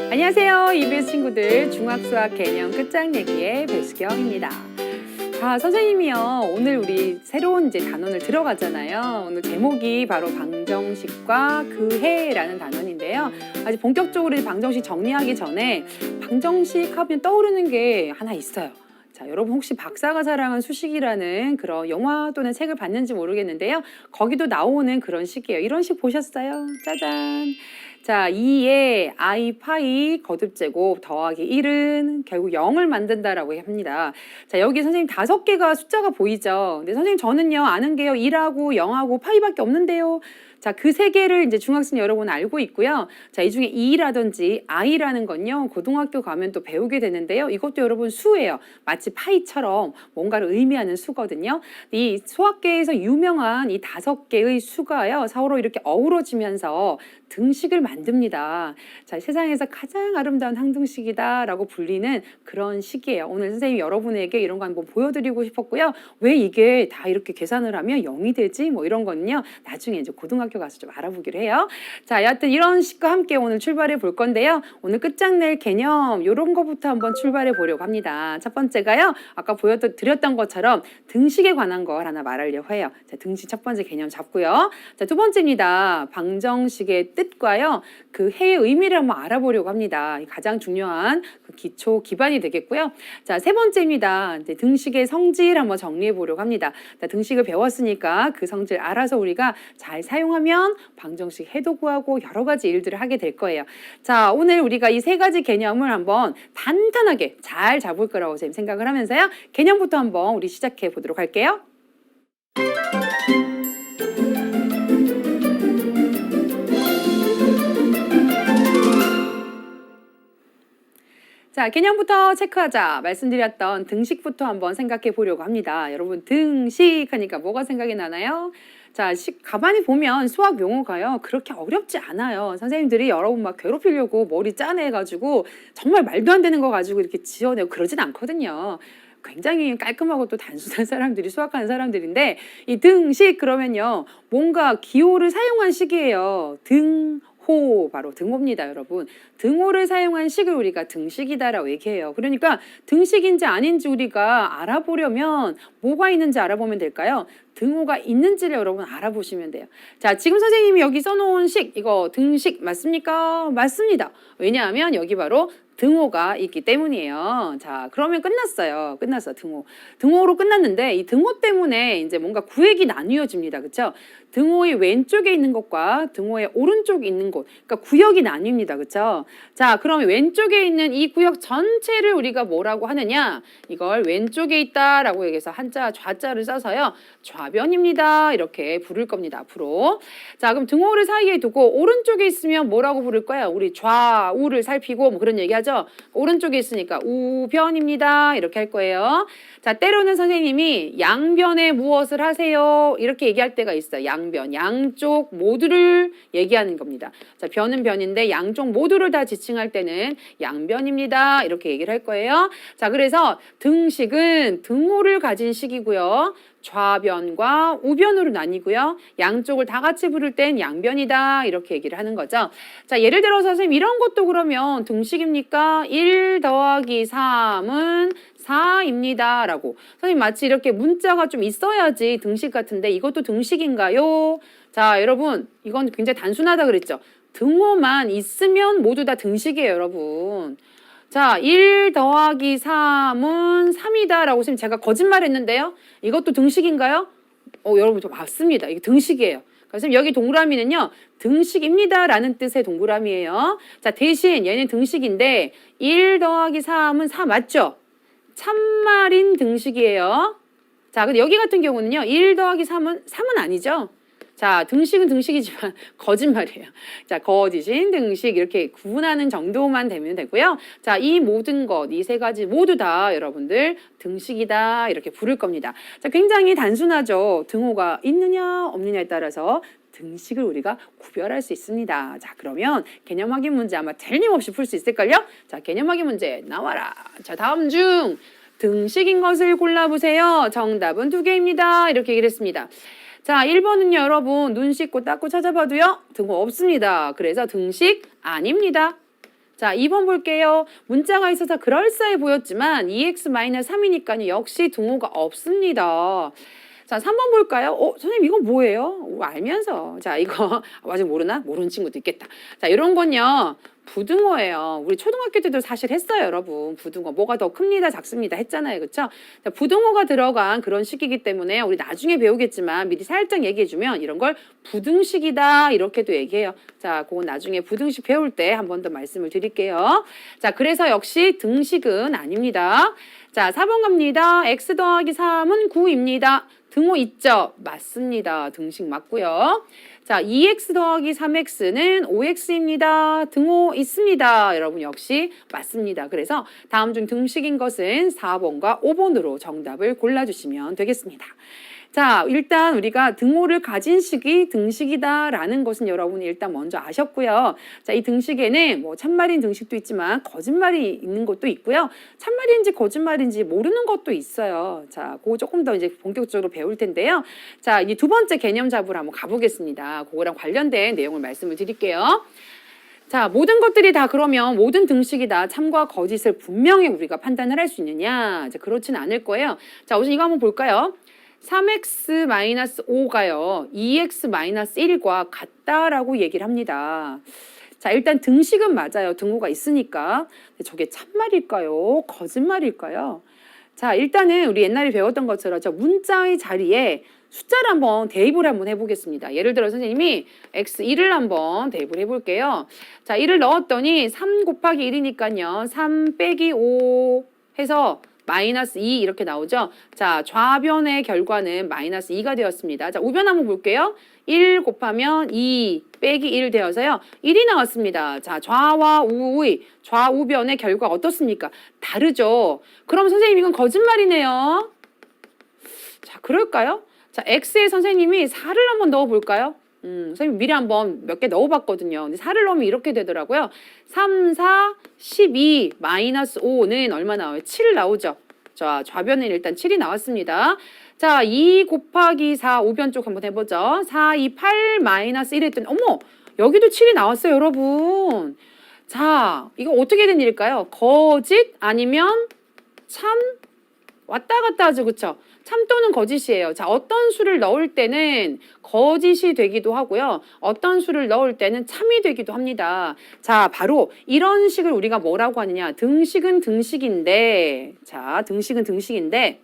안녕하세요. EBS 친구들 중학수학 개념 끝장내기의 배수경입니다. 자, 선생님이요. 오늘 우리 새로운 이제 단원을 들어가잖아요. 오늘 제목이 바로 방정식과 그해라는 단원인데요. 아직 본격적으로 방정식 정리하기 전에 방정식 하면 떠오르는 게 하나 있어요. 자, 여러분 혹시 박사가 사랑한 수식이라는 그런 영화 또는 책을 봤는지 모르겠는데요. 거기도 나오는 그런 식이에요. 이런 식 보셨어요? 짜잔. 자, 2에 i 파이 거듭제곱 더하기 1은 결국 0을 만든다라고 합니다. 자, 여기 선생님 5개가 숫자가 보이죠? 근데 선생님 저는요, 아는 게요, 1하고 0하고 파이밖에 없는데요. 자, 그 3개를 이제 중학생 여러분 알고 있고요. 자, 이 중에 2라든지 i라는 건요, 고등학교 가면 또 배우게 되는데요. 이것도 여러분 수예요. 마치 파이처럼 뭔가를 의미하는 수거든요. 이 수학계에서 유명한 이 5개의 수가요, 서로 이렇게 어우러지면서 등식을 만듭니다. 자, 세상에서 가장 아름다운 항등식이다라고 불리는 그런 식이에요. 오늘 선생님이 여러분에게 이런 거 한번 보여드리고 싶었고요. 왜 이게 다 이렇게 계산을 하면 0이 되지? 뭐 이런 거는요, 나중에 이제 고등학교 가서 좀 알아보기로 해요. 자, 여하튼 이런 식과 함께 오늘 출발해 볼 건데요. 오늘 끝장낼 개념 이런 거부터 한번 출발해 보려고 합니다. 첫 번째가요, 아까 보여드렸던 것처럼 등식에 관한 걸 하나 말하려고 해요. 자, 등식 첫 번째 개념 잡고요. 자, 두 번째입니다. 방정식의 뜻과요, 그 해의 의미를 한번 알아보려고 합니다. 가장 중요한 그 기초 기반이 되겠고요. 자, 세 번째입니다. 이제 등식의 성질 한번 정리해 보려고 합니다. 자, 등식을 배웠으니까 그 성질 알아서 우리가 잘 사용하면 방정식 해도 구하고 여러 가지 일들을 하게 될 거예요. 자, 오늘 우리가 이 3가지 개념을 한번 단단하게 잘 잡을 거라고 선생님 생각을 하면서요. 개념부터 한번 우리 시작해 보도록 할게요. 자, 개념부터 체크하자. 말씀드렸던 등식부터 한번 생각해 보려고 합니다. 여러분, 등식 하니까 뭐가 생각이 나나요? 자, 가만히 보면 수학 용어가요, 그렇게 어렵지 않아요. 선생님들이 여러분 막 괴롭히려고 머리 짜내가지고 정말 말도 안 되는 거 가지고 이렇게 지어내고 그러진 않거든요. 굉장히 깔끔하고 또 단순한 사람들이 수학하는 사람들인데, 이 등식 그러면요, 뭔가 기호를 사용한 식이에요. 등호, 바로 등호입니다, 여러분. 등호를 사용한 식을 우리가 등식이다라고 얘기해요. 그러니까 등식인지 아닌지 우리가 알아보려면 뭐가 있는지 알아보면 될까요? 등호가 있는지를 여러분 알아보시면 돼요. 자, 지금 선생님이 여기 써놓은 식, 이거 등식 맞습니까? 맞습니다. 왜냐하면 여기 바로 등호가 있기 때문이에요. 자, 그러면 끝났어요. 끝났어, 등호. 등호로 끝났는데 이 등호 때문에 이제 뭔가 구획이 나뉘어집니다. 그렇죠? 등호의 왼쪽에 있는 것과 등호의 오른쪽에 있는 곳, 그러니까 구역이 나뉩니다. 그렇죠? 자, 그러면 왼쪽에 있는 이 구역 전체를 우리가 뭐라고 하느냐? 이걸 왼쪽에 있다라고 얘기해서 한자, 좌자를 써서요, 좌변입니다. 이렇게 부를 겁니다. 앞으로. 자, 그럼 등호를 사이에 두고 오른쪽에 있으면 뭐라고 부를까요? 우리 좌우를 살피고 뭐 그런 얘기하죠. 오른쪽에 있으니까 우변입니다. 이렇게 할 거예요. 자, 때로는 선생님이 양변에 무엇을 하세요? 이렇게 얘기할 때가 있어요. 양변, 양쪽 모두를 얘기하는 겁니다. 자, 변은 변인데 양쪽 모두를 다 지칭할 때는 양변입니다. 이렇게 얘기를 할 거예요. 자, 그래서 등식은 등호를 가진 식이고요. 좌변과 우변으로 나뉘고요. 양쪽을 다 같이 부를 땐 양변이다. 이렇게 얘기를 하는 거죠. 자, 예를 들어서 선생님 이런 것도 그러면 등식입니까? 1 더하기 3은 4입니다. 라고. 선생님 마치 이렇게 문자가 좀 있어야지 등식 같은데 이것도 등식인가요? 자, 여러분 이건 굉장히 단순하다 그랬죠. 등호만 있으면 모두 다 등식이에요, 여러분. 자, 1 더하기 3은 3이다 라고 선생님 제가 거짓말 했는데요. 이것도 등식인가요? 여러분 저 맞습니다. 이게 등식이에요. 그래서 여기 동그라미는요, 등식입니다 라는 뜻의 동그라미예요. 자, 대신 얘는 등식인데 1 더하기 3은 4 맞죠? 참말인 등식이에요. 자, 근데 여기 같은 경우는요, 1 더하기 3은 아니죠? 자, 등식은 등식이지만 거짓말이에요. 자, 거짓인 등식 이렇게 구분하는 정도만 되면 되고요. 자, 이 모든 것, 이 3가지 모두 다 여러분들 등식이다 이렇게 부를 겁니다. 자, 굉장히 단순하죠. 등호가 있느냐 없느냐에 따라서 등식을 우리가 구별할 수 있습니다. 자, 그러면 개념 확인 문제 아마 틀림없이 풀 수 있을걸요? 자, 개념 확인 문제 나와라. 자, 다음 중 등식인 것을 골라보세요. 정답은 2개입니다. 이렇게 얘기를 했습니다. 자, 1번은요, 여러분, 눈 씻고 닦고 찾아봐도요, 등호 없습니다. 그래서 등식 아닙니다. 자, 2번 볼게요. 문자가 있어서 그럴싸해 보였지만 2x-3이니까요. 역시 등호가 없습니다. 자, 3번 볼까요? 선생님 이건 뭐예요? 알면서. 자, 이거 아직 모르나? 모르는 친구도 있겠다. 자, 이런 건요. 부등호예요. 우리 초등학교 때도 사실 했어요, 여러분. 부등호. 뭐가 더 큽니다, 작습니다 했잖아요. 그렇죠? 자, 부등호가 들어간 그런 식이기 때문에 우리 나중에 배우겠지만 미리 살짝 얘기해주면 이런 걸 부등식이다 이렇게도 얘기해요. 자, 그건 나중에 부등식 배울 때 한 번 더 말씀을 드릴게요. 자, 그래서 역시 등식은 아닙니다. 자, 4번 갑니다. x 더하기 3은 9입니다. 등호 있죠? 맞습니다. 등식 맞고요. 자, 2x 더하기 3x는 5x입니다. 등호 있습니다. 여러분 역시 맞습니다. 그래서 다음 중 등식인 것은 4번과 5번으로 정답을 골라주시면 되겠습니다. 자, 일단 우리가 등호를 가진 식이 등식이다라는 것은 여러분이 일단 먼저 아셨고요. 자, 이 등식에는 뭐 참말인 등식도 있지만 거짓말이 있는 것도 있고요. 참말인지 거짓말인지 모르는 것도 있어요. 자, 그거 조금 더 이제 본격적으로 배울 텐데요. 자, 이 두 번째 개념 잡으러 한번 가보겠습니다. 그거랑 관련된 내용을 말씀을 드릴게요. 자, 모든 것들이 다 그러면 모든 등식이다 참과 거짓을 분명히 우리가 판단을 할 수 있느냐? 자, 그렇진 않을 거예요. 자, 우선 이거 한번 볼까요? 3x-5가요. 2x-1과 같다라고 얘기를 합니다. 자, 일단 등식은 맞아요. 등호가 있으니까. 근데 저게 참말일까요? 거짓말일까요? 자, 일단은 우리 옛날에 배웠던 것처럼 저 문자의 자리에 숫자를 한번 대입을 한번 해보겠습니다. 예를 들어 선생님이 x1을 한번 대입을 해볼게요. 자, 1을 넣었더니 3 곱하기 1이니까요. 3 빼기 5 해서 마이너스 2 이렇게 나오죠. 자, 좌변의 결과는 마이너스 2가 되었습니다. 자, 우변 한번 볼게요. 1 곱하면 2 빼기 1 되어서요. 1이 나왔습니다. 자, 좌와 우의 좌우변의 결과 어떻습니까? 다르죠. 그럼 선생님 이건 거짓말이네요. 자, 그럴까요? 자, x에 선생님이 4를 한번 넣어볼까요? 선생님 미리 한번 몇 개 넣어봤거든요. 근데 4를 넣으면 이렇게 되더라고요. 3, 4, 12, 마이너스 5는 얼마 나와요? 7 나오죠. 자, 좌변은 일단 7이 나왔습니다. 자, 2 곱하기 4, 우변 쪽 한번 해보죠. 4, 2, 8, 마이너스 1 했더니, 어머! 여기도 7이 나왔어요, 여러분. 자, 이거 어떻게 된 일일까요? 거짓 아니면 참? 왔다 갔다 하죠, 그쵸? 참 또는 거짓이에요. 자, 어떤 수를 넣을 때는 거짓이 되기도 하고요. 어떤 수를 넣을 때는 참이 되기도 합니다. 자, 바로 이런 식을 우리가 뭐라고 하느냐. 등식은 등식인데, 자, 등식은 등식인데,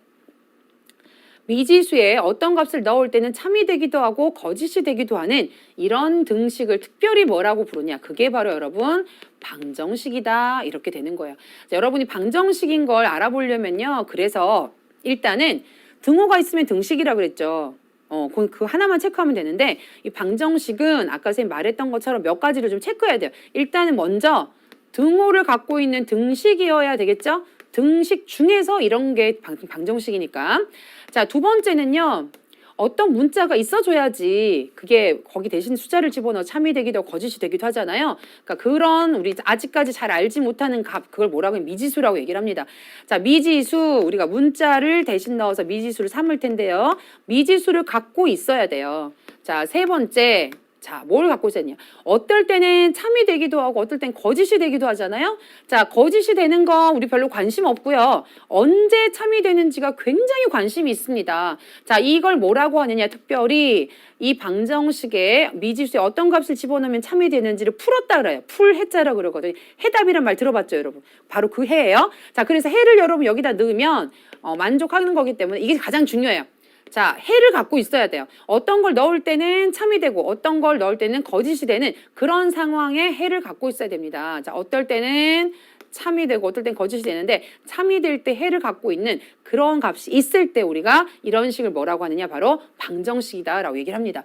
미지수에 어떤 값을 넣을 때는 참이 되기도 하고 거짓이 되기도 하는 이런 등식을 특별히 뭐라고 부르냐. 그게 바로 여러분 방정식이다. 이렇게 되는 거예요. 자, 여러분이 방정식인 걸 알아보려면요. 그래서 일단은 등호가 있으면 등식이라고 그랬죠. 그 하나만 체크하면 되는데 이 방정식은 아까 선생님 말했던 것처럼 몇 가지를 좀 체크해야 돼요. 일단은 먼저 등호를 갖고 있는 등식이어야 되겠죠? 등식 중에서 이런 게 방정식이니까. 자, 두 번째는요. 어떤 문자가 있어줘야지 그게 거기 대신 숫자를 집어넣어 참이 되기도 하고 거짓이 되기도 하잖아요. 그러니까 그런 우리 아직까지 잘 알지 못하는 값 그걸 뭐라고 해요? 미지수라고 얘기를 합니다. 자, 미지수 우리가 문자를 대신 넣어서 미지수를 삼을 텐데요. 미지수를 갖고 있어야 돼요. 자, 세 번째. 자, 뭘 갖고 있었냐? 어떨 때는 참이 되기도 하고 어떨 땐 거짓이 되기도 하잖아요. 자, 거짓이 되는 거 우리 별로 관심 없고요. 언제 참이 되는지가 굉장히 관심이 있습니다. 자, 이걸 뭐라고 하느냐? 특별히 이 방정식에 미지수에 어떤 값을 집어넣으면 참이 되는지를 풀었다 그래요. 풀 해자라고 그러거든요. 해답이란 말 들어봤죠, 여러분? 바로 그 해예요. 자, 그래서 해를 여러분 여기다 넣으면 만족하는 거기 때문에 이게 가장 중요해요. 자, 해를 갖고 있어야 돼요. 어떤 걸 넣을 때는 참이 되고 어떤 걸 넣을 때는 거짓이 되는 그런 상황에 해를 갖고 있어야 됩니다. 자, 어떨 때는 참이 되고 어떨 땐 거짓이 되는데 참이 될 때 해를 갖고 있는 그런 값이 있을 때 우리가 이런 식을 뭐라고 하느냐 바로 방정식이다라고 얘기를 합니다.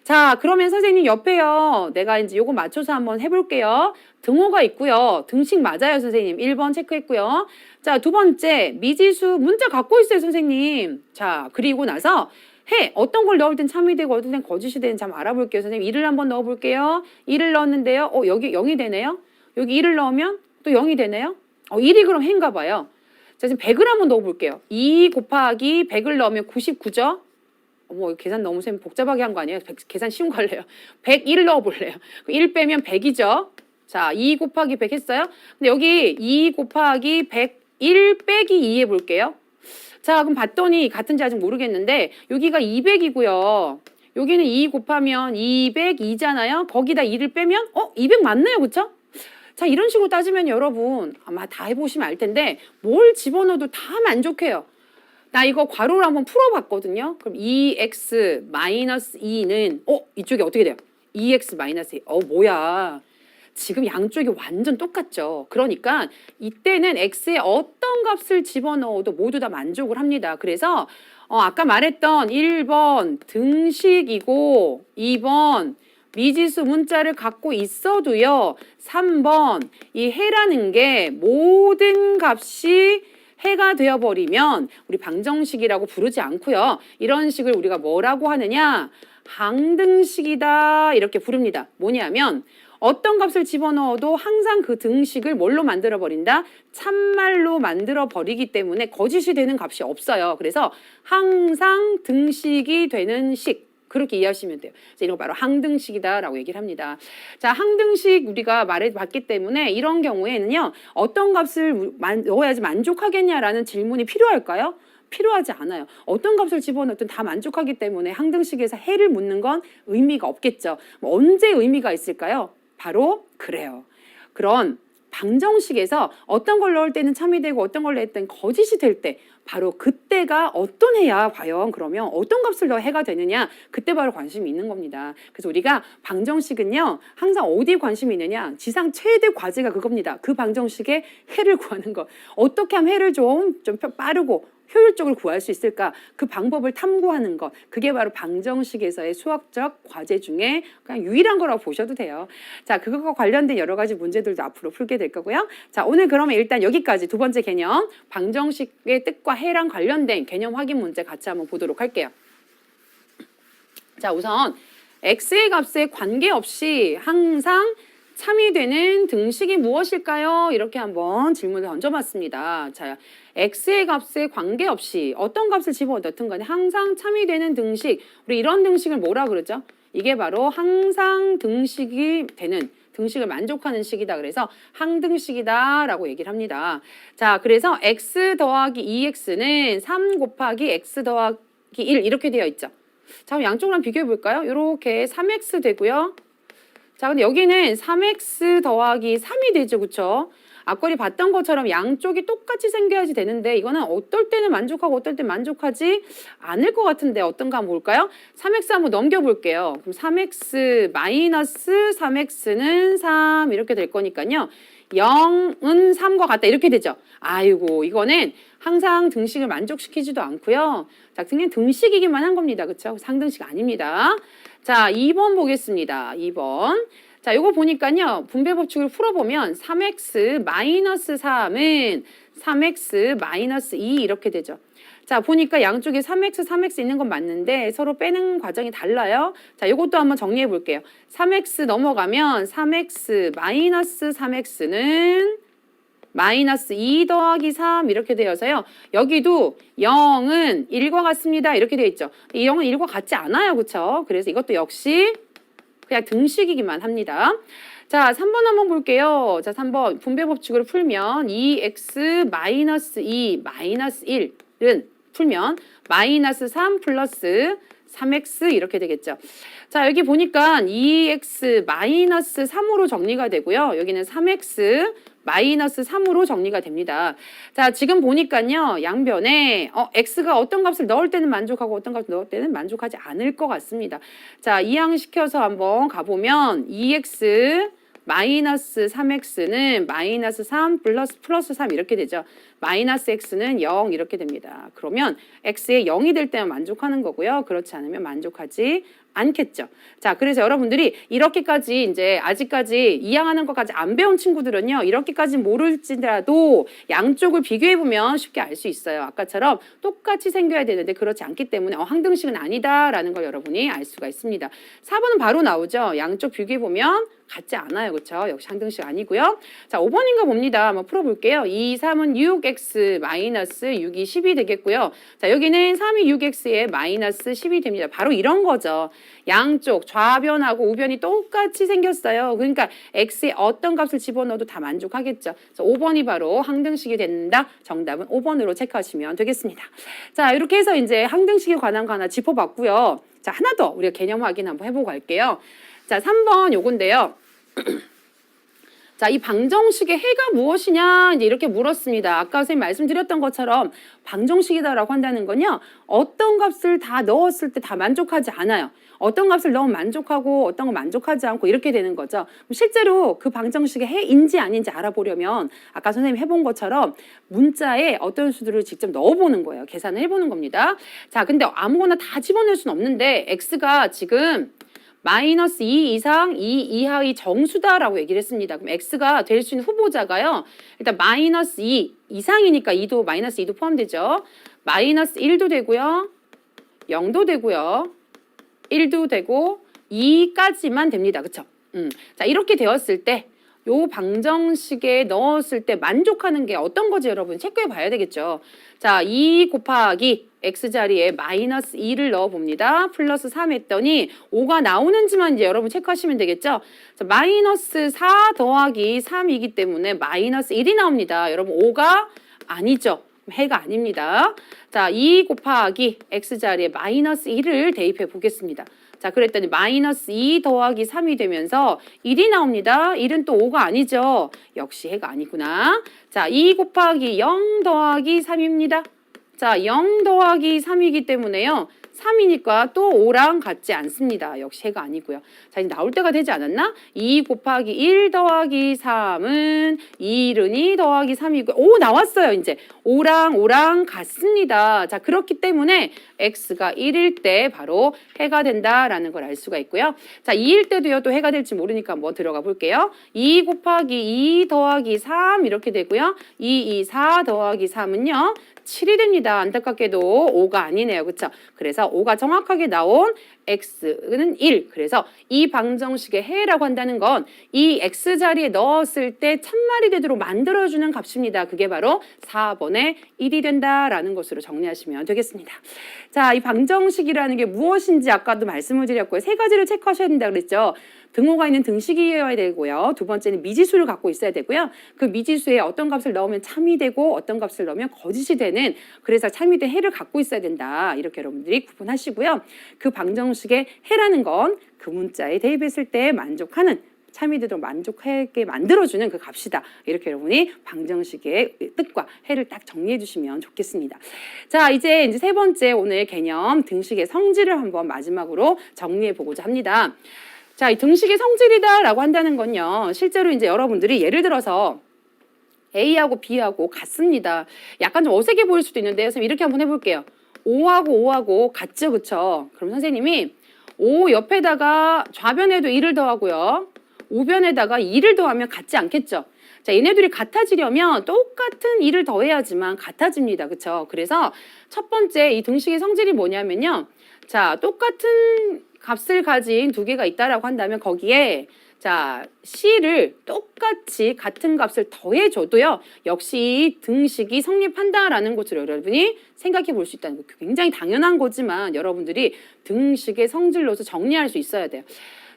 자, 그러면 선생님 옆에요. 내가 이제 요거 맞춰서 한번 해볼게요. 등호가 있고요. 등식 맞아요, 선생님. 1번 체크했고요. 자, 두 번째 미지수 문자 갖고 있어요, 선생님. 자, 그리고 나서 해 어떤 걸 넣을 땐 참이 되고 어떤 땐 거짓이 되는지 한번 알아볼게요, 선생님. 1을 한번 넣어볼게요. 1을 넣었는데요. 여기 0이 되네요. 여기 1을 넣으면 또 0이 되네요. 1이 그럼 해인가 봐요. 자, 지금 100을 한번 넣어볼게요. 2 곱하기 100을 넣으면 99죠. 어머, 계산 너무 복잡하게 한 거 아니에요? 계산 쉬운 거 할래요. 101을 넣어볼래요. 1 빼면 100이죠. 자, 2 곱하기 100 했어요? 근데 여기 2 곱하기 101 빼기 2 해볼게요. 자, 그럼 봤더니 같은지 아직 모르겠는데 여기가 200이고요. 여기는 2 곱하면 202잖아요. 거기다 2를 빼면 200 맞네요. 그쵸? 자, 이런 식으로 따지면 여러분 아마 다 해보시면 알 텐데 뭘 집어넣어도 다 만족해요. 나 이거 괄호를 한번 풀어봤거든요. 그럼 2x-2는 이쪽이 어떻게 돼요? 2x-2. 뭐야. 지금 양쪽이 완전 똑같죠. 그러니까 이때는 x의 어떤 값을 집어넣어도 모두 다 만족을 합니다. 그래서 아까 말했던 1번 등식이고 2번 미지수 문자를 갖고 있어도요. 3번 이 해라는 게 모든 값이 해가 되어버리면 우리 방정식이라고 부르지 않고요. 이런 식을 우리가 뭐라고 하느냐? 항등식이다 이렇게 부릅니다. 뭐냐면 어떤 값을 집어넣어도 항상 그 등식을 뭘로 만들어버린다? 참말로 만들어버리기 때문에 거짓이 되는 값이 없어요. 그래서 항상 등식이 되는 식. 그렇게 이해하시면 돼요. 이런 거 바로 항등식이다라고 얘기를 합니다. 자, 항등식 우리가 말해봤기 때문에 이런 경우에는요. 어떤 값을 넣어야지 만족하겠냐라는 질문이 필요할까요? 필요하지 않아요. 어떤 값을 집어넣든 다 만족하기 때문에 항등식에서 해를 묻는 건 의미가 없겠죠. 언제 의미가 있을까요? 바로 그래요. 그런 방정식에서 어떤 걸 넣을 때는 참이 되고 어떤 걸 넣을 때는 거짓이 될 때 바로 그때가 어떤 해야 과연 그러면 어떤 값을 넣어 해가 되느냐 그때 바로 관심이 있는 겁니다. 그래서 우리가 방정식은요 항상 어디에 관심이 있느냐 지상 최대 과제가 그겁니다. 그 방정식의 해를 구하는 것. 어떻게 하면 해를 좀 빠르고 효율적으로 구할 수 있을까? 그 방법을 탐구하는 것. 그게 바로 방정식에서의 수학적 과제 중에 그냥 유일한 거라고 보셔도 돼요. 자, 그것과 관련된 여러 가지 문제들도 앞으로 풀게 될 거고요. 자, 오늘 그러면 일단 여기까지 두 번째 개념, 방정식의 뜻과 해랑 관련된 개념 확인 문제 같이 한번 보도록 할게요. 자, 우선 x의 값에 관계없이 항상 참이 되는 등식이 무엇일까요? 이렇게 한번 질문을 던져봤습니다. 자, x의 값에 관계없이 어떤 값을 집어넣든 간에 항상 참이 되는 등식, 우리 이런 등식을 뭐라 그러죠? 이게 바로 항상 등식이 되는 등식을 만족하는 식이다. 그래서 항등식이다라고 얘기를 합니다. 자, 그래서 x 더하기 2x는 3 곱하기 x 더하기 1 이렇게 되어 있죠. 자, 그럼 양쪽으로 비교해 볼까요? 이렇게 3x 되고요. 자, 근데 여기는 3x 더하기 3이 되죠. 그쵸? 앞거리 봤던 것처럼 양쪽이 똑같이 생겨야지 되는데 이거는 어떨 때는 만족하고 어떨 때는 만족하지 않을 것 같은데 어떤가 한번 볼까요? 3x 한번 넘겨볼게요. 그럼 3x 마이너스 3x는 3 이렇게 될 거니까요. 0은 3과 같다 이렇게 되죠. 아이고 이거는 항상 등식을 만족시키지도 않고요. 자, 그냥 등식이기만 한 겁니다. 그렇죠? 상등식 아닙니다. 자, 2번 보겠습니다. 2번. 자, 요거 보니까요. 분배 법칙을 풀어보면 3x 마이너스 3은 3x 마이너스 2 이렇게 되죠. 자, 보니까 양쪽에 3x, 3x 있는 건 맞는데 서로 빼는 과정이 달라요. 자, 요것도 한번 정리해 볼게요. 3x 넘어가면 3x 마이너스 3x는 마이너스 2 더하기 3 이렇게 되어서요. 여기도 0은 1과 같습니다. 이렇게 되어 있죠. 이 0은 1과 같지 않아요. 그렇죠? 그래서 이것도 역시 그냥 등식이기만 합니다. 자, 3번 한번 볼게요. 자, 3번 분배 법칙으로 풀면 2x 마이너스 2 마이너스 1은 풀면 마이너스 3 플러스 3x 이렇게 되겠죠. 자, 여기 보니까 2x 마이너스 3으로 정리가 되고요. 여기는 3x 마이너스 3으로 정리가 됩니다. 자, 지금 보니까요. 양변에 x가 어떤 값을 넣을 때는 만족하고 어떤 값을 넣을 때는 만족하지 않을 것 같습니다. 자, 이항시켜서 한번 가보면 2x 마이너스 3x는 마이너스 3 플러스 3 이렇게 되죠. 마이너스 x는 0 이렇게 됩니다. 그러면 x에 0이 될 때만 만족하는 거고요. 그렇지 않으면 만족하지 않겠죠. 자, 그래서 여러분들이 이렇게까지 이제 아직까지 이항하는 것까지 안 배운 친구들은요. 이렇게까지 모를지라도 양쪽을 비교해보면 쉽게 알 수 있어요. 아까처럼 똑같이 생겨야 되는데 그렇지 않기 때문에 항등식은 아니다라는 걸 여러분이 알 수가 있습니다. 4번은 바로 나오죠. 양쪽 비교해보면 같지 않아요. 그렇죠? 역시 항등식 아니고요. 자, 5번인가 봅니다. 한번 풀어볼게요. 2, 3은 6x 마이너스 6이 10이 되겠고요. 자, 여기는 3이 6x에 마이너스 10이 됩니다. 바로 이런 거죠. 양쪽 좌변하고 우변이 똑같이 생겼어요. 그러니까 x에 어떤 값을 집어넣어도 다 만족하겠죠. 그래서 5번이 바로 항등식이 된다. 정답은 5번으로 체크하시면 되겠습니다. 자, 이렇게 해서 이제 항등식에 관한 거 하나 짚어봤고요. 자, 하나 더 우리가 개념 확인 한번 해보고 갈게요. 자, 3번 요건데요. 자, 이 방정식의 해가 무엇이냐 이제 이렇게 물었습니다. 아까 선생님 말씀드렸던 것처럼 방정식이다라고 한다는 건요. 어떤 값을 다 넣었을 때 다 만족하지 않아요. 어떤 값을 넣으면 만족하고 어떤 거 만족하지 않고 이렇게 되는 거죠. 실제로 그 방정식의 해인지 아닌지 알아보려면 아까 선생님 해본 것처럼 문자에 어떤 수들을 직접 넣어보는 거예요. 계산을 해보는 겁니다. 자, 근데 아무거나 다 집어넣을 수는 없는데 x가 지금 마이너스 2 이상 2 이하의 정수다라고 얘기를 했습니다. 그럼 x가 될 수 있는 후보자가요. 일단 마이너스 2 이상이니까 2도 마이너스 2도 포함되죠. 마이너스 1도 되고요. 0도 되고요. 1도 되고 2까지만 됩니다. 그렇죠? 자, 이렇게 되었을 때 요 방정식에 넣었을 때 만족하는 게 어떤 거지 여러분? 체크해 봐야 되겠죠. 자, 2 곱하기 x자리에 마이너스 2를 넣어봅니다. 플러스 3 했더니 5가 나오는지만 이제 여러분 체크하시면 되겠죠. 자, 마이너스 4 더하기 3이기 때문에 마이너스 1이 나옵니다. 여러분 5가 아니죠. 해가 아닙니다. 자, 2 곱하기 x자리에 마이너스 1을 대입해 보겠습니다. 자, 그랬더니 마이너스 2 더하기 3이 되면서 1이 나옵니다. 1은 또 5가 아니죠. 역시 해가 아니구나. 자, 2 곱하기 0 더하기 3입니다. 자, 0 더하기 3이기 때문에요. 3이니까 또 5랑 같지 않습니다. 역시 해가 아니고요. 자, 이제 나올 때가 되지 않았나? 2 곱하기 1 더하기 3은 1은 2 더하기 3이고 5 나왔어요. 이제 5랑 같습니다. 자, 그렇기 때문에 x가 1일 때 바로 해가 된다라는 걸 알 수가 있고요. 자, 2일 때도요. 또 해가 될지 모르니까 한번 들어가 볼게요. 2 곱하기 2 더하기 3 이렇게 되고요. 2, 4 더하기 3은요. 7이 됩니다. 안타깝게도 5가 아니네요. 그렇죠? 그래서 5가 정확하게 나온 x는 1. 그래서 이 방정식의 해라고 한다는 건 이 x자리에 넣었을 때 참말이 되도록 만들어주는 값입니다. 그게 바로 4번의 1이 된다라는 것으로 정리하시면 되겠습니다. 자, 이 방정식이라는 게 무엇인지 아까도 말씀을 드렸고요. 세 가지를 체크하셔야 된다고 그랬죠. 등호가 있는 등식이어야 되고요. 두 번째는 미지수를 갖고 있어야 되고요. 그 미지수에 어떤 값을 넣으면 참이 되고 어떤 값을 넣으면 거짓이 되는 그래서 참이 된 해를 갖고 있어야 된다. 이렇게 여러분들이 구분하시고요. 그 방정식의 해라는 건 그 문자에 대입했을 때 만족하는 참이 되도록 만족하게 만들어주는 그 값이다. 이렇게 여러분이 방정식의 뜻과 해를 딱 정리해 주시면 좋겠습니다. 자, 이제 세 번째 오늘 개념 등식의 성질을 한번 마지막으로 정리해 보고자 합니다. 자, 이 등식의 성질이다라고 한다는 건요. 실제로 이제 여러분들이 예를 들어서 A하고 B하고 같습니다. 약간 좀 어색해 보일 수도 있는데 선생님 이렇게 한번 해볼게요. 5하고 같죠, 그쵸? 그럼 선생님이 5 옆에다가 좌변에도 2를 더하고요. 우변에다가 2를 더하면 같지 않겠죠? 자, 얘네들이 같아지려면 똑같은 2를 더해야지만 같아집니다. 그쵸? 그래서 첫 번째 이 등식의 성질이 뭐냐면요. 자, 똑같은 값을 가진 두 개가 있다라고 한다면 거기에 자, C를 똑같이 같은 값을 더해줘도요. 역시 등식이 성립한다라는 것을 여러분이 생각해 볼 수 있다는 거 굉장히 당연한 거지만 여러분들이 등식의 성질로서 정리할 수 있어야 돼요.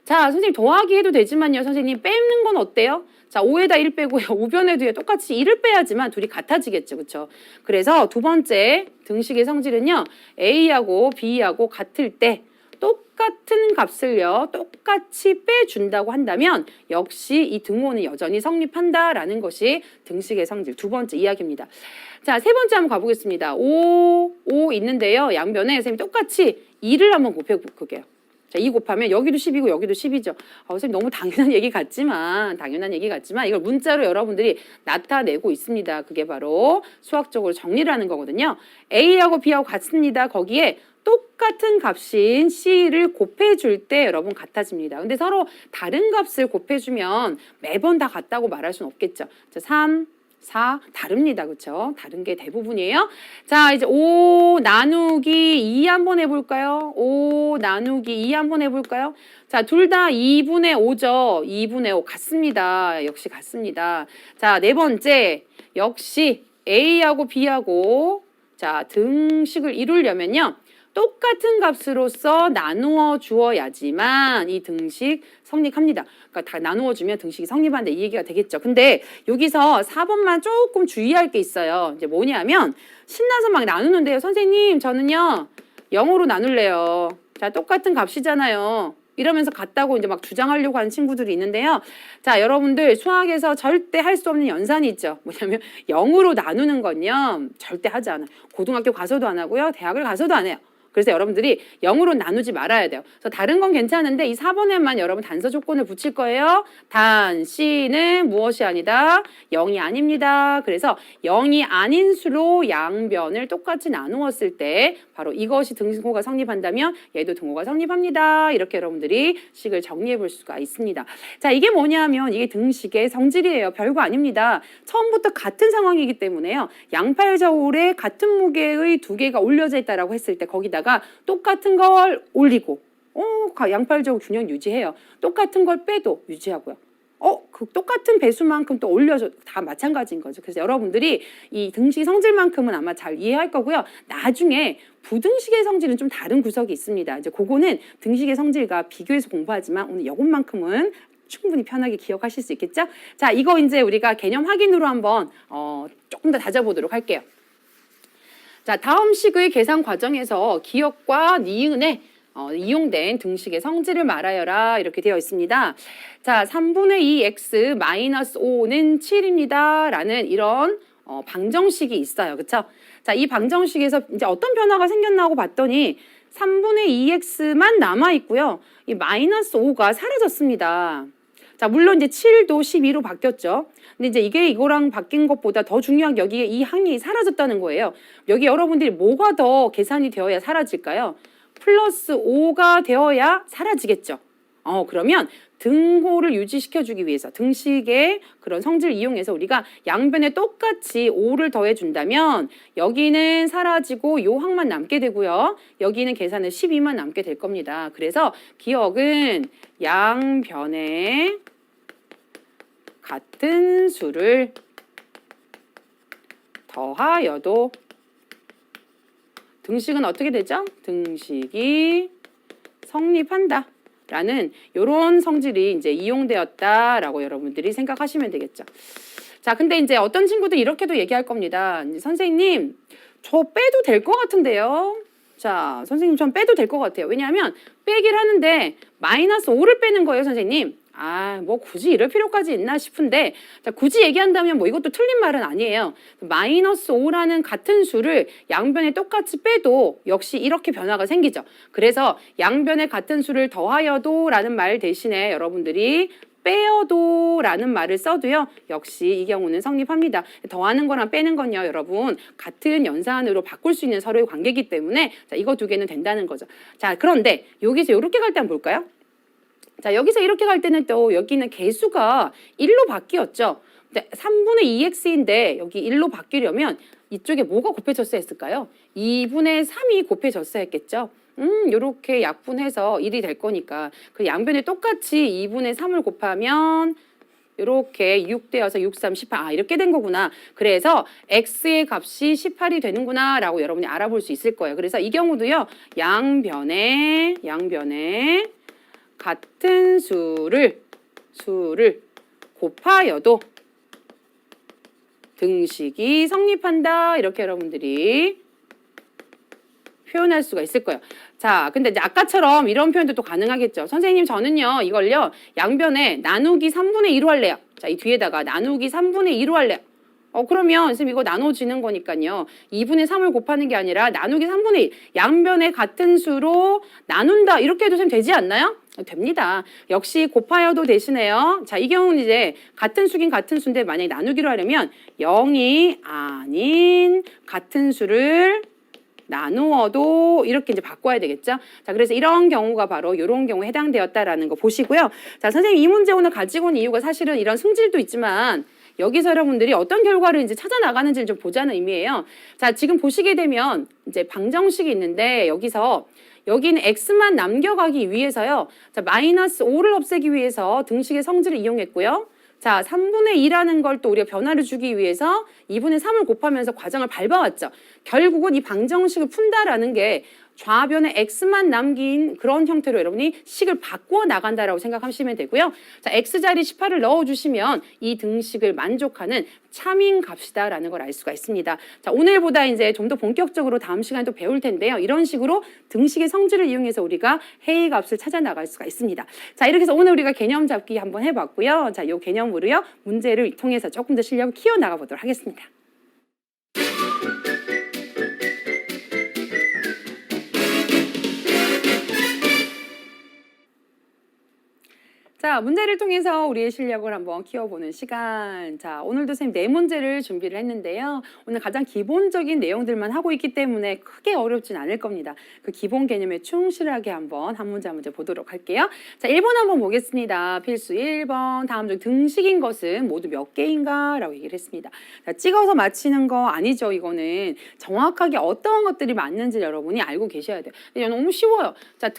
자, 선생님 더하기 해도 되지만요. 선생님 빼는 건 어때요? 자, 5에다 1 빼고요. 우변에도요. 똑같이 1을 빼야지만 둘이 같아지겠죠. 그렇죠? 그래서 두 번째 등식의 성질은요. A하고 B하고 같을 때 똑같은 값을요. 똑같이 빼준다고 한다면 역시 이 등호는 여전히 성립한다라는 것이 등식의 성질 두 번째 이야기입니다. 자, 세 번째 한번 가보겠습니다. 5 있는데요. 양변에 선생님 똑같이 2를 한번 곱해볼게요. 자, 2 곱하면 여기도 10이고 여기도 10이죠. 선생님 너무 당연한 얘기 같지만 이걸 문자로 여러분들이 나타내고 있습니다. 그게 바로 수학적으로 정리를 하는 거거든요. A하고 B하고 같습니다. 거기에 똑같은 값인 C를 곱해줄 때 여러분 같아집니다. 근데 서로 다른 값을 곱해주면 매번 다 같다고 말할 수는 없겠죠. 자, 3, 4 다릅니다. 그렇죠? 다른 게 대부분이에요. 자, 이제 5 나누기 2 한번 해볼까요? 5 나누기 2 한번 해볼까요? 자, 둘 다 2분의 5죠. 2분의 5 같습니다. 역시 같습니다. 자, 네 번째 역시 A하고 B하고 자, 등식을 이루려면요. 똑같은 값으로서 나누어 주어야지만 이 등식 성립합니다. 그러니까 다 나누어 주면 등식이 성립한다 이 얘기가 되겠죠. 근데 여기서 4번만 조금 주의할 게 있어요. 이제 뭐냐면 신나서 막 나누는데요. 선생님 저는요 0으로 나눌래요. 자, 똑같은 값이잖아요. 이러면서 같다고 이제 막 주장하려고 하는 친구들이 있는데요. 자, 여러분들 수학에서 절대 할 수 없는 연산이 있죠. 뭐냐면 0으로 나누는 건요. 절대 하지 않아요. 고등학교 가서도 안 하고요. 대학을 가서도 안 해요. 그래서 여러분들이 0으로 나누지 말아야 돼요. 그래서 다른 건 괜찮은데 이 4번에만 여러분 단서 조건을 붙일 거예요. 단 C는 무엇이 아니다? 0이 아닙니다. 그래서 0이 아닌 수로 양변을 똑같이 나누었을 때 바로 이것이 등호가 성립한다면 얘도 등호가 성립합니다. 이렇게 여러분들이 식을 정리해 볼 수가 있습니다. 자, 이게 뭐냐면 이게 등식의 성질이에요. 별거 아닙니다. 처음부터 같은 상황이기 때문에요. 양팔저울에 같은 무게의 두 개가 올려져 있다라고 했을 때 거기다가 똑같은 걸 올리고 양팔저울 균형 유지해요. 똑같은 걸 빼도 유지하고요. 그 똑같은 배수만큼 또 올려줘 다 마찬가지인 거죠. 그래서 여러분들이 이 등식 성질만큼은 아마 잘 이해할 거고요. 나중에 부등식의 성질은 좀 다른 구석이 있습니다. 이제 그거는 등식의 성질과 비교해서 공부하지만 오늘 이것만큼은 충분히 편하게 기억하실 수 있겠죠? 자, 이거 이제 우리가 개념 확인으로 한번 조금 더 다져보도록 할게요. 자, 다음 식의 계산 과정에서 기억과 니은에 이용된 등식의 성질을 말하여라 이렇게 되어 있습니다. 자, 3분의 2x 마이너스 5는 7입니다. 라는 이런 방정식이 있어요. 그렇죠? 자, 이 방정식에서 이제 어떤 변화가 생겼나 고 봤더니 3분의 2x만 남아 있고요. 이 마이너스 5가 사라졌습니다. 자, 물론 이제 7도 12로 바뀌었죠. 근데 이제 이게 이거랑 바뀐 것보다 더 중요한 게 여기에 이 항이 사라졌다는 거예요. 여기 여러분들이 뭐가 더 계산이 되어야 사라질까요? 플러스 5가 되어야 사라지겠죠. 그러면 등호를 유지시켜주기 위해서 등식의 그런 성질을 이용해서 우리가 양변에 똑같이 5를 더해준다면 여기는 사라지고 요 항만 남게 되고요. 여기는 계산은 12만 남게 될 겁니다. 그래서 기억은 양변에 같은 수를 더하여도 등식은 어떻게 되죠? 등식이 성립한다. 라는 이런 성질이 이제 이용되었다라고 여러분들이 생각하시면 되겠죠. 자, 근데 이제 어떤 친구들 이렇게도 얘기할 겁니다. 선생님, 저 빼도 될 것 같은데요. 자, 선생님, 전 빼도 될 것 같아요. 왜냐하면 빼기를 하는데 마이너스 5를 빼는 거예요, 선생님. 뭐 굳이 이럴 필요까지 있나 싶은데 자, 굳이 얘기한다면 뭐 이것도 틀린 말은 아니에요. 마이너스 5라는 같은 수를 양변에 똑같이 빼도 역시 이렇게 변화가 생기죠. 그래서 양변에 같은 수를 더하여도 라는 말 대신에 여러분들이 빼어도 라는 말을 써도요. 역시 이 경우는 성립합니다. 더하는 거랑 빼는 건요. 여러분 같은 연산으로 바꿀 수 있는 서로의 관계이기 때문에 자, 이거 두 개는 된다는 거죠. 자, 그런데 여기서 이렇게 갈 때 한번 볼까요? 자, 여기서 이렇게 갈 때는 또 여기는 개수가 1로 바뀌었죠. 3분의 2x인데 여기 1로 바뀌려면 이쪽에 뭐가 곱해졌어야 했을까요? 2분의 3이 곱해졌어야 했겠죠. 요렇게 약분해서 1이 될 거니까 그 양변에 똑같이 2분의 3을 곱하면 이렇게 6 되어서 6, 3, 18 이렇게 된 거구나. 그래서 x의 값이 18이 되는구나 라고 여러분이 알아볼 수 있을 거예요. 그래서 이 경우도요. 양변에 같은 수를 곱하여도 등식이 성립한다. 이렇게 여러분들이 표현할 수가 있을 거예요. 자, 근데 이제 아까처럼 이런 표현도 또 가능하겠죠. 선생님, 저는요, 이걸요, 양변에 나누기 3분의 2로 할래요. 자, 이 뒤에다가 나누기 3분의 2로 할래요. 그러면 선생님 이거 나눠지는 거니까요. 2분의 3을 곱하는 게 아니라 나누기 3분의 1. 양변에 같은 수로 나눈다. 이렇게 해도 선생님 되지 않나요? 됩니다. 역시 곱하여도 되시네요. 자, 이 경우는 이제 같은 수긴 같은 수인데 만약에 나누기로 하려면 0이 아닌 같은 수를 나누어도 이렇게 이제 바꿔야 되겠죠. 자, 그래서 이런 경우가 바로 이런 경우에 해당되었다라는 거 보시고요. 자, 선생님 이 문제 오늘 가지고 온 이유가 사실은 이런 승질도 있지만 여기서 여러분들이 어떤 결과를 이제 찾아 나가는지를 좀 보자는 의미예요. 자, 지금 보시게 되면 이제 방정식이 있는데 여기는 x만 남겨가기 위해서요. 자, 마이너스 5를 없애기 위해서 등식의 성질을 이용했고요. 자, 3분의 2라는 걸 또 우리가 변화를 주기 위해서 2분의 3을 곱하면서 과정을 밟아왔죠. 결국은 이 방정식을 푼다라는 게 좌변에 x만 남긴 그런 형태로 여러분이 식을 바꾸어 나간다라고 생각하시면 되고요. 자, x자리 18을 넣어주시면 이 등식을 만족하는 참인 값이다라는 걸 알 수가 있습니다. 자, 오늘보다 이제 좀 더 본격적으로 다음 시간에 또 배울 텐데요. 이런 식으로 등식의 성질을 이용해서 우리가 해의 값을 찾아 나갈 수가 있습니다. 자, 이렇게 해서 오늘 우리가 개념 잡기 한번 해봤고요. 자, 이 개념으로요 문제를 통해서 조금 더 실력을 키워 나가 보도록 하겠습니다. 자, 문제를 통해서 우리의 실력을 한번 키워보는 시간. 자, 오늘도 선생님 4문제를 준비를 했는데요. 오늘 가장 기본적인 내용들만 하고 있기 때문에 크게 어렵진 않을 겁니다. 그 기본 개념에 충실하게 한번 한 문제 한 문제 보도록 할게요. 자, 1번 한번 보겠습니다. 필수 1번. 다음 중 등식인 것은 모두 몇 개인가? 라고 얘기를 했습니다. 자, 찍어서 맞히는 거 아니죠. 이거는 정확하게 어떤 것들이 맞는지 여러분이 알고 계셔야 돼요. 근데 너무 쉬워요. 자,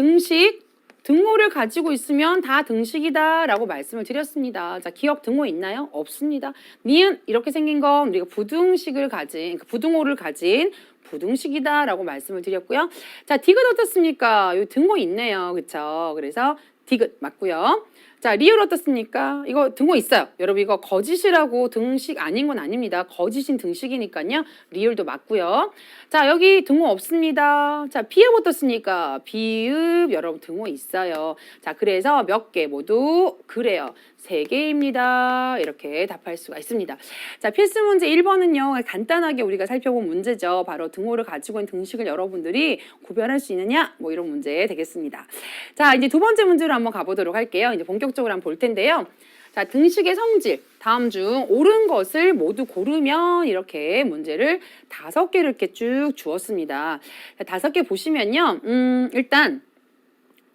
등호를 가지고 있으면 다 등식이다 라고 말씀을 드렸습니다. 자, 기억 등호 있나요? 없습니다. 니은 이렇게 생긴 건 우리가 부등식을 가진, 부등호를 가진 부등식이다 라고 말씀을 드렸고요. 자, 디귿 어떻습니까? 요 등호 있네요. 그쵸? 그래서 디귿 맞고요. 자, 리을 어떻습니까? 이거 등호 있어요. 여러분 이거 거짓이라고 등식 아닌 건 아닙니다. 거짓인 등식이니까요. 리을도 맞고요. 자, 여기 등호 없습니다. 자, 비읍 어떻습니까? 비읍 여러분 등호 있어요. 자, 그래서 몇 개 모두 그래요. 3개입니다. 이렇게 답할 수가 있습니다. 자, 필수 문제 1번은요. 간단하게 우리가 살펴본 문제죠. 바로 등호를 가지고 있는 등식을 여러분들이 구별할 수 있느냐? 뭐 이런 문제 되겠습니다. 자, 이제 두 번째 문제로 한번 가보도록 할게요. 이제 본격적으로 한번 볼 텐데요. 자, 등식의 성질. 다음 중 옳은 것을 모두 고르면 이렇게 문제를 5개를 이렇게 쭉 주었습니다. 자, 5개 보시면요. 일단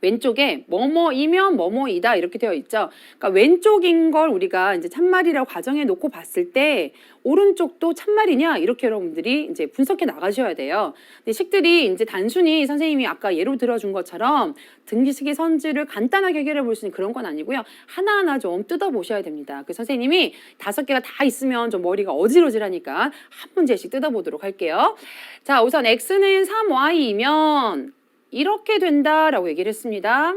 왼쪽에 뭐뭐이면 뭐뭐이다 이렇게 되어 있죠. 그러니까 왼쪽인 걸 우리가 이제 참말이라고 가정해 놓고 봤을 때 오른쪽도 참말이냐 이렇게 여러분들이 이제 분석해 나가셔야 돼요. 근데 식들이 이제 단순히 선생님이 아까 예로 들어준 것처럼 등식의 선질을 간단하게 해결해 볼 수 있는 그런 건 아니고요. 하나하나 좀 뜯어 보셔야 됩니다. 그 선생님이 5개가 다 있으면 좀 머리가 어지러지라니까 한 문제씩 뜯어 보도록 할게요. 자, 우선 x는 3y이면 이렇게 된다라고 얘기를 했습니다.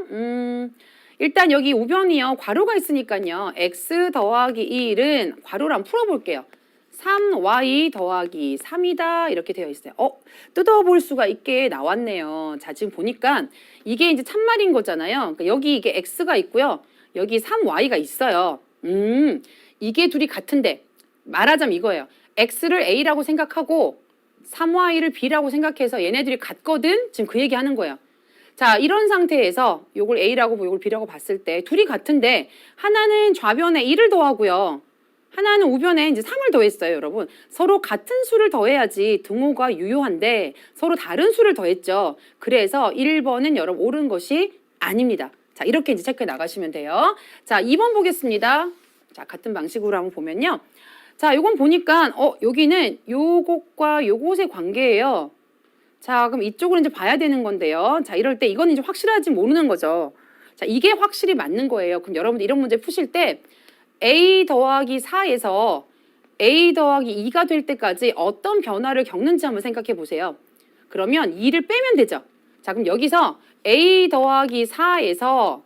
일단 여기 우변이요. 괄호가 있으니까요. x 더하기 1은 괄호를 한번 풀어볼게요. 3y 더하기 3이다 이렇게 되어 있어요. 뜯어볼 수가 있게 나왔네요. 자, 지금 보니까 이게 이제 참말인 거잖아요. 그러니까 여기 이게 x가 있고요. 여기 3y가 있어요. 이게 둘이 같은데 말하자면 이거예요. x를 a라고 생각하고 3y를 b라고 생각해서 얘네들이 같거든? 지금 그 얘기 하는 거예요. 자, 이런 상태에서 요걸 a라고 요걸 b라고 봤을 때 둘이 같은데 하나는 좌변에 1을 더하고요. 하나는 우변에 이제 3을 더했어요, 여러분. 서로 같은 수를 더해야지 등호가 유효한데 서로 다른 수를 더했죠. 그래서 1번은 여러분 옳은 것이 아닙니다. 자, 이렇게 이제 체크해 나가시면 돼요. 자, 2번 보겠습니다. 자, 같은 방식으로 한번 보면요. 자, 요건 보니까 여기는 요것과 요것의 관계예요. 자, 그럼 이쪽으로 이제 봐야 되는 건데요. 자, 이럴 때 이건 이제 확실하지 모르는 거죠. 자, 이게 확실히 맞는 거예요. 그럼 여러분들 이런 문제 푸실 때 a 더하기 4에서 a 더하기 2가 될 때까지 어떤 변화를 겪는지 한번 생각해 보세요. 그러면 2를 빼면 되죠. 자, 그럼 여기서 a 더하기 4에서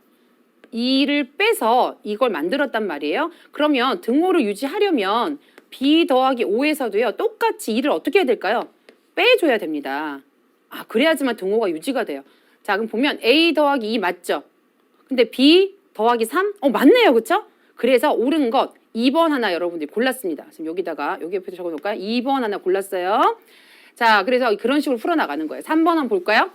2를 빼서 이걸 만들었단 말이에요. 그러면 등호를 유지하려면 b 더하기 5에서도요. 똑같이 2를 어떻게 해야 될까요? 빼줘야 됩니다. 그래야지만 등호가 유지가 돼요. 자, 그럼 보면 a 더하기 2 맞죠? 근데 b 더하기 3? 맞네요. 그쵸? 그래서 옳은 것 2번 하나 여러분들이 골랐습니다. 지금 여기다가 여기 옆에 적어놓을까요? 2번 하나 골랐어요. 자, 그래서 그런 식으로 풀어나가는 거예요. 3번 한번 볼까요?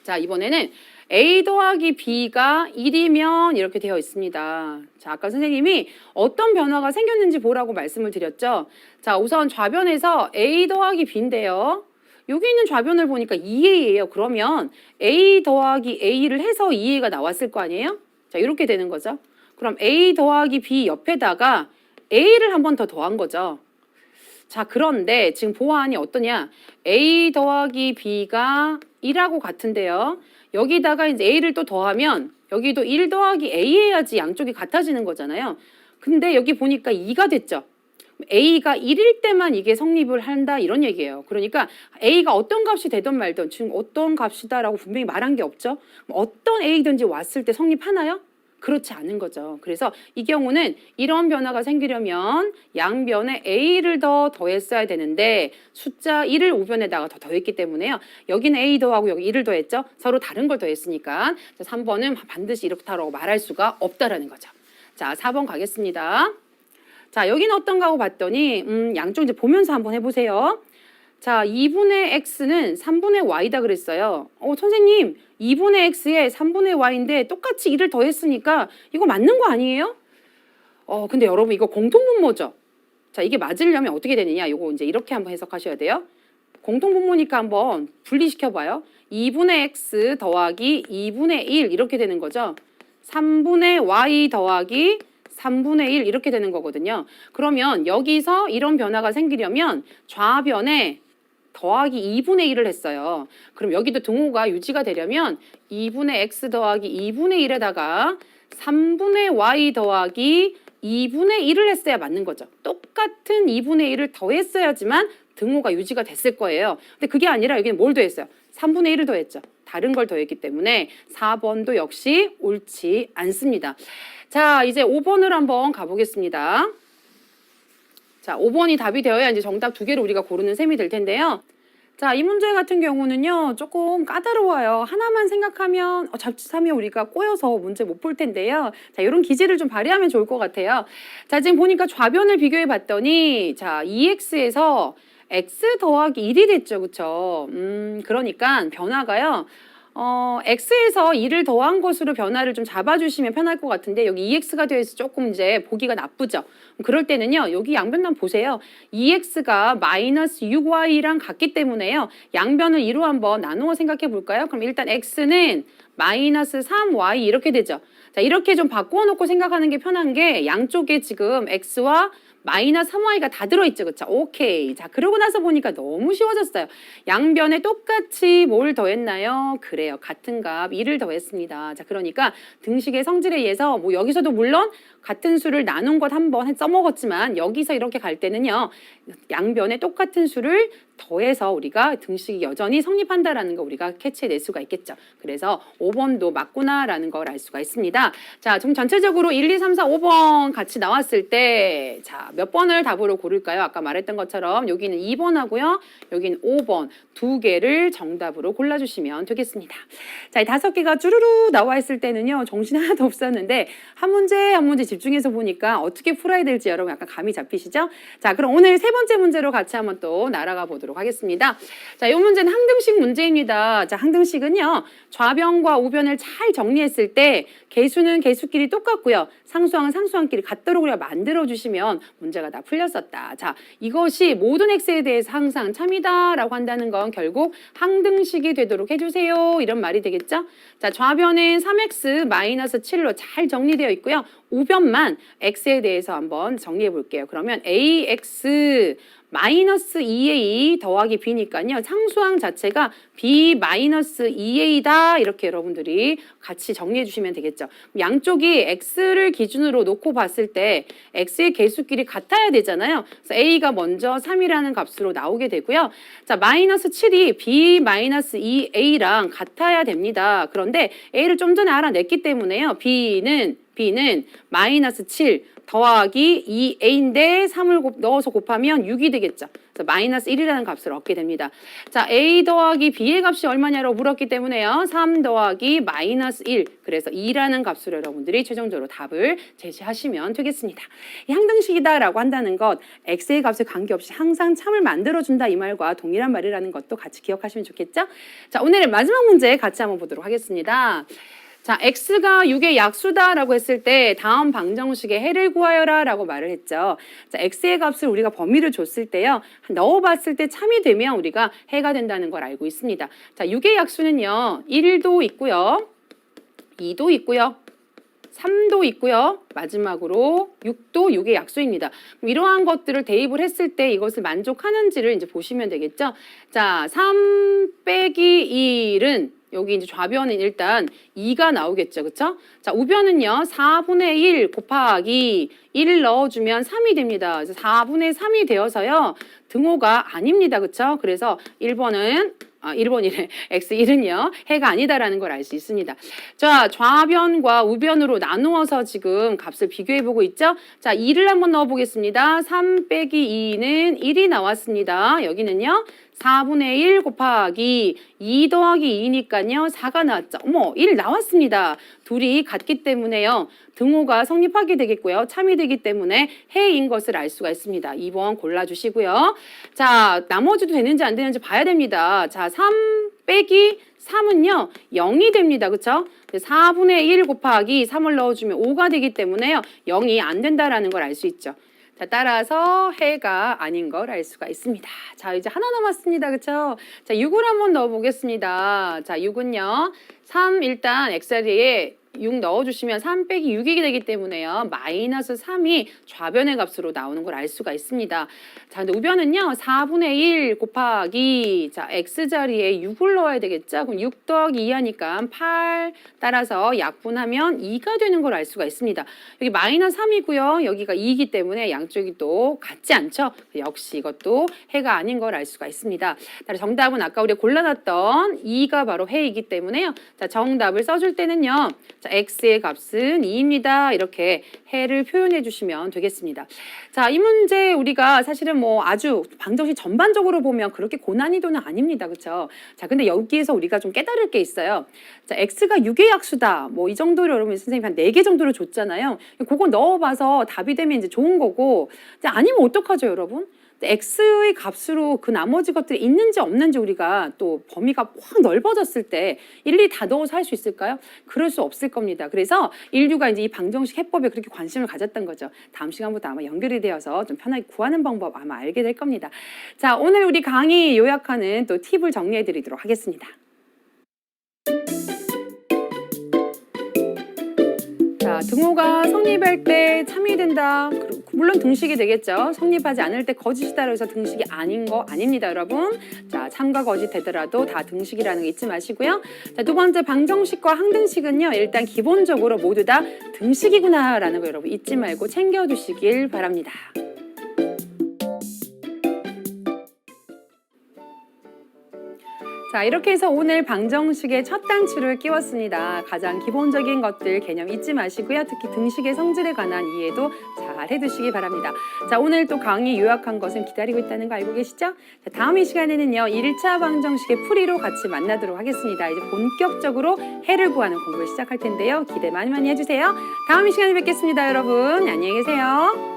자, 이번에는 a 더하기 b가 1이면 이렇게 되어 있습니다. 자, 아까 선생님이 어떤 변화가 생겼는지 보라고 말씀을 드렸죠. 자, 우선 좌변에서 a 더하기 b인데요. 여기 있는 좌변을 보니까 2a예요. 그러면 a 더하기 a를 해서 2a가 나왔을 거 아니에요? 자, 이렇게 되는 거죠. 그럼 a 더하기 b 옆에다가 A를 한 번 더 더한 거죠. 자, 그런데 지금 보아하니 어떠냐? A 더하기 B가 1하고 같은데요. 여기다가 이제 A를 또 더하면 여기도 1 더하기 A 해야지 양쪽이 같아지는 거잖아요. 근데 여기 보니까 2가 됐죠. A가 1일 때만 이게 성립을 한다 이런 얘기예요. 그러니까 A가 어떤 값이 되든 말든 지금 어떤 값이다라고 분명히 말한 게 없죠. 어떤 A든지 왔을 때 성립하나요? 그렇지 않은 거죠. 그래서 이 경우는 이런 변화가 생기려면 양변에 A를 더 더했어야 되는데 숫자 1을 우변에다가 더 더했기 때문에요. 여기는 A 더하고 여기 1을 더했죠. 서로 다른 걸 더했으니까 3번은 반드시 이렇다라고 말할 수가 없다라는 거죠. 자, 4번 가겠습니다. 자, 여기는 어떤가 하고 봤더니 양쪽 이제 보면서 한번 해보세요. 자, 2분의 x는 3분의 y다 그랬어요. 선생님, 2분의 x에 3분의 y인데 똑같이 1을 더했으니까 이거 맞는 거 아니에요? 근데 여러분 이거 공통분모죠? 자, 이게 맞으려면 어떻게 되느냐? 이거 이제 이렇게 한번 해석하셔야 돼요. 공통분모니까 한번 분리시켜봐요. 2분의 x 더하기 2분의 1 이렇게 되는 거죠. 3분의 y 더하기 3분의 1 이렇게 되는 거거든요. 그러면 여기서 이런 변화가 생기려면 좌변에 더하기 2분의 1을 했어요. 그럼 여기도 등호가 유지가 되려면 2분의 x 더하기 2분의 1에다가 3분의 y 더하기 2분의 1을 했어야 맞는 거죠. 똑같은 2분의 1을 더했어야지만 등호가 유지가 됐을 거예요. 근데 그게 아니라 여기는 뭘 더했어요? 3분의 1을 더했죠. 다른 걸 더했기 때문에 4번도 역시 옳지 않습니다. 자, 이제 5번을 한번 가보겠습니다. 자, 5번이 답이 되어야 이제 정답 2개를 우리가 고르는 셈이 될 텐데요. 자, 이 문제 같은 경우는요, 조금 까다로워요. 하나만 생각하면 자칫하면 우리가 꼬여서 문제 못 볼 텐데요. 자, 이런 기질을 좀 발휘하면 좋을 것 같아요. 자, 지금 보니까 좌변을 비교해 봤더니, 자, 2x에서 x 더하기 1이 됐죠, 그쵸? 그러니까 변화가요. x에서 2를 더한 것으로 변화를 좀 잡아주시면 편할 것 같은데 여기 2x가 되어 있어 조금 이제 보기가 나쁘죠. 그럴 때는요. 여기 양변만 보세요. 2x가 마이너스 6y랑 같기 때문에요. 양변을 2로 한번 나누어 생각해 볼까요? 그럼 일단 x는 마이너스 3y 이렇게 되죠. 자, 이렇게 좀 바꾸어 놓고 생각하는 게 편한 게 양쪽에 지금 x와 마이너스 3y가 다 들어있죠. 그쵸? 오케이. 자, 그러고 나서 보니까 너무 쉬워졌어요. 양변에 똑같이 뭘 더했나요? 그래요. 같은 값 2를 더했습니다. 자, 그러니까 등식의 성질에 의해서 뭐 여기서도 물론 같은 수를 나눈 것 한번 써먹었지만 여기서 이렇게 갈 때는요. 양변에 똑같은 수를 더해서 우리가 등식이 여전히 성립한다라는 거 우리가 캐치해낼 수가 있겠죠. 그래서 5번도 맞구나라는 걸 알 수가 있습니다. 자, 좀 전체적으로 1, 2, 3, 4, 5번 같이 나왔을 때 자, 몇 번을 답으로 고를까요? 아까 말했던 것처럼 여기는 2번 하고요. 여기는 5번 두 개를 정답으로 골라주시면 되겠습니다. 자, 이 5개가 쭈루루 나와 있을 때는요. 정신 하나도 없었는데 한 문제 한 문제 집중해서 보니까 어떻게 풀어야 될지 여러분 약간 감이 잡히시죠? 자, 그럼 오늘 세 번째 문제로 같이 한번 또 날아가 보도록 하겠습니다. 자, 이 문제는 항등식 문제입니다. 자, 항등식은요. 좌변과 우변을 잘 정리했을 때 개수는 개수끼리 똑같고요. 상수항은 상수항끼리 같도록 우리가 만들어주시면 문제가 다 풀렸었다. 자, 이것이 모든 x에 대해서 항상 참이다라고 한다는 건 결국 항등식이 되도록 해주세요. 이런 말이 되겠죠? 자, 좌변은 3x 마이너스 7로 잘 정리되어 있고요. 우변만 x에 대해서 한번 정리해 볼게요. 그러면 ax 마이너스 2a 더하기 b니까요. 상수항 자체가 b 마이너스 2a다 이렇게 여러분들이 같이 정리해 주시면 되겠죠. 양쪽이 x를 기준으로 놓고 봤을 때 x의 개수끼리 같아야 되잖아요. 그래서 a가 먼저 3이라는 값으로 나오게 되고요. 자, 마이너스 7이 b 마이너스 2a랑 같아야 됩니다. 그런데 a를 좀 전에 알아냈기 때문에요. b는 마이너스 7 더하기 2a인데 3을 넣어서 곱하면 6이 되겠죠. 그래서 마이너스 1이라는 값을 얻게 됩니다. 자, a 더하기 b의 값이 얼마냐고 물었기 때문에요. 3 더하기 마이너스 1. 그래서 2라는 값으로 여러분들이 최종적으로 답을 제시하시면 되겠습니다. 이 항등식이다라고 한다는 것, x의 값에 관계없이 항상 참을 만들어준다 이 말과 동일한 말이라는 것도 같이 기억하시면 좋겠죠? 자, 오늘의 마지막 문제 같이 한번 보도록 하겠습니다. 자, x가 6의 약수다라고 했을 때 다음 방정식의 해를 구하여라 라고 말을 했죠. 자, x의 값을 우리가 범위를 줬을 때요. 넣어봤을 때 참이 되면 우리가 해가 된다는 걸 알고 있습니다. 자, 6의 약수는요. 1도 있고요. 2도 있고요. 3도 있고요. 마지막으로 6도 6의 약수입니다. 그럼 이러한 것들을 대입을 했을 때 이것을 만족하는지를 이제 보시면 되겠죠. 자, 3 빼기 1은 여기 이제 좌변은 일단 2가 나오겠죠. 그쵸? 자, 우변은요. 4분의 1 곱하기 1을 넣어주면 3이 됩니다. 그래서 4분의 3이 되어서요. 등호가 아닙니다. 그쵸? 그래서 1번이래. X1은요. 해가 아니다라는 걸 알 수 있습니다. 자, 좌변과 우변으로 나누어서 지금 값을 비교해보고 있죠? 자, 2를 한번 넣어보겠습니다. 3 빼기 2는 1이 나왔습니다. 여기는요. 4분의 1 곱하기 2 더하기 2니까요. 4가 나왔죠. 어머, 1 나왔습니다. 둘이 같기 때문에요. 등호가 성립하게 되겠고요. 참이 되기 때문에 해인 것을 알 수가 있습니다. 2번 골라주시고요. 자, 나머지도 되는지 안 되는지 봐야 됩니다. 자, 3 빼기 3은요. 0이 됩니다. 그쵸? 4분의 1 곱하기 3을 넣어주면 5가 되기 때문에요. 0이 안 된다라는 걸 알 수 있죠. 자, 따라서 해가 아닌 걸 알 수가 있습니다. 자, 이제 하나 남았습니다. 그쵸? 자, 6을 한번 넣어보겠습니다. 자, 6은요. 3 일단 X자리에 6 넣어주시면 3 빼기 6이 되기 때문에요. 마이너스 3이 좌변의 값으로 나오는 걸 알 수가 있습니다. 자, 근데 우변은요. 4분의 1 곱하기 자, X자리에 6을 넣어야 되겠죠? 그럼 6 더하기 2 하니까 8 따라서 약분하면 2가 되는 걸 알 수가 있습니다. 여기 마이너스 3이고요. 여기가 2이기 때문에 양쪽이 또 같지 않죠? 역시 이것도 해가 아닌 걸 알 수가 있습니다. 따라서 정답은 아까 우리가 골라놨던 2가 바로 해이기 때문에요. 자, 정답을 써줄 때는요. 자, X의 값은 2입니다. 이렇게 해를 표현해 주시면 되겠습니다. 자, 이 문제 우리가 사실은 뭐 아주 방정식 전반적으로 보면 그렇게 고난이도는 아닙니다. 그렇죠? 자, 근데 여기에서 우리가 좀 깨달을 게 있어요. 자, X가 6의 약수다. 뭐 이 정도로 여러분 선생님이 한 4개 정도로 줬잖아요. 그거 넣어봐서 답이 되면 이제 좋은 거고 아니면 어떡하죠, 여러분? X의 값으로 그 나머지 것들이 있는지 없는지 우리가 또 범위가 확 넓어졌을 때 일일이 다 넣어서 할 수 있을까요? 그럴 수 없을 겁니다. 그래서 인류가 이제 이 방정식 해법에 그렇게 관심을 가졌던 거죠. 다음 시간부터 아마 연결이 되어서 좀 편하게 구하는 방법 아마 알게 될 겁니다. 자, 오늘 우리 강의 요약하는 또 팁을 정리해 드리도록 하겠습니다. 자, 등호가 성립할 때 참이 된다. 물론 등식이 되겠죠. 성립하지 않을 때 거짓이다. 그래서 등식이 아닌 거 아닙니다, 여러분. 자, 참과 거짓 되더라도 다 등식이라는 거 잊지 마시고요. 자, 두 번째 방정식과 항등식은요. 일단 기본적으로 모두 다 등식이구나라는 거 여러분 잊지 말고 챙겨두시길 바랍니다. 자, 이렇게 해서 오늘 방정식의 첫 단추를 끼웠습니다. 가장 기본적인 것들 개념 잊지 마시고요. 특히 등식의 성질에 관한 이해도 잘 해두시기 바랍니다. 자, 오늘 또 강의 요약한 것은 기다리고 있다는 거 알고 계시죠? 자, 다음 이 시간에는요. 1차 방정식의 풀이로 같이 만나도록 하겠습니다. 이제 본격적으로 해를 구하는 공부를 시작할 텐데요. 기대 많이 해주세요. 다음 이 시간에 뵙겠습니다, 여러분. 안녕히 계세요.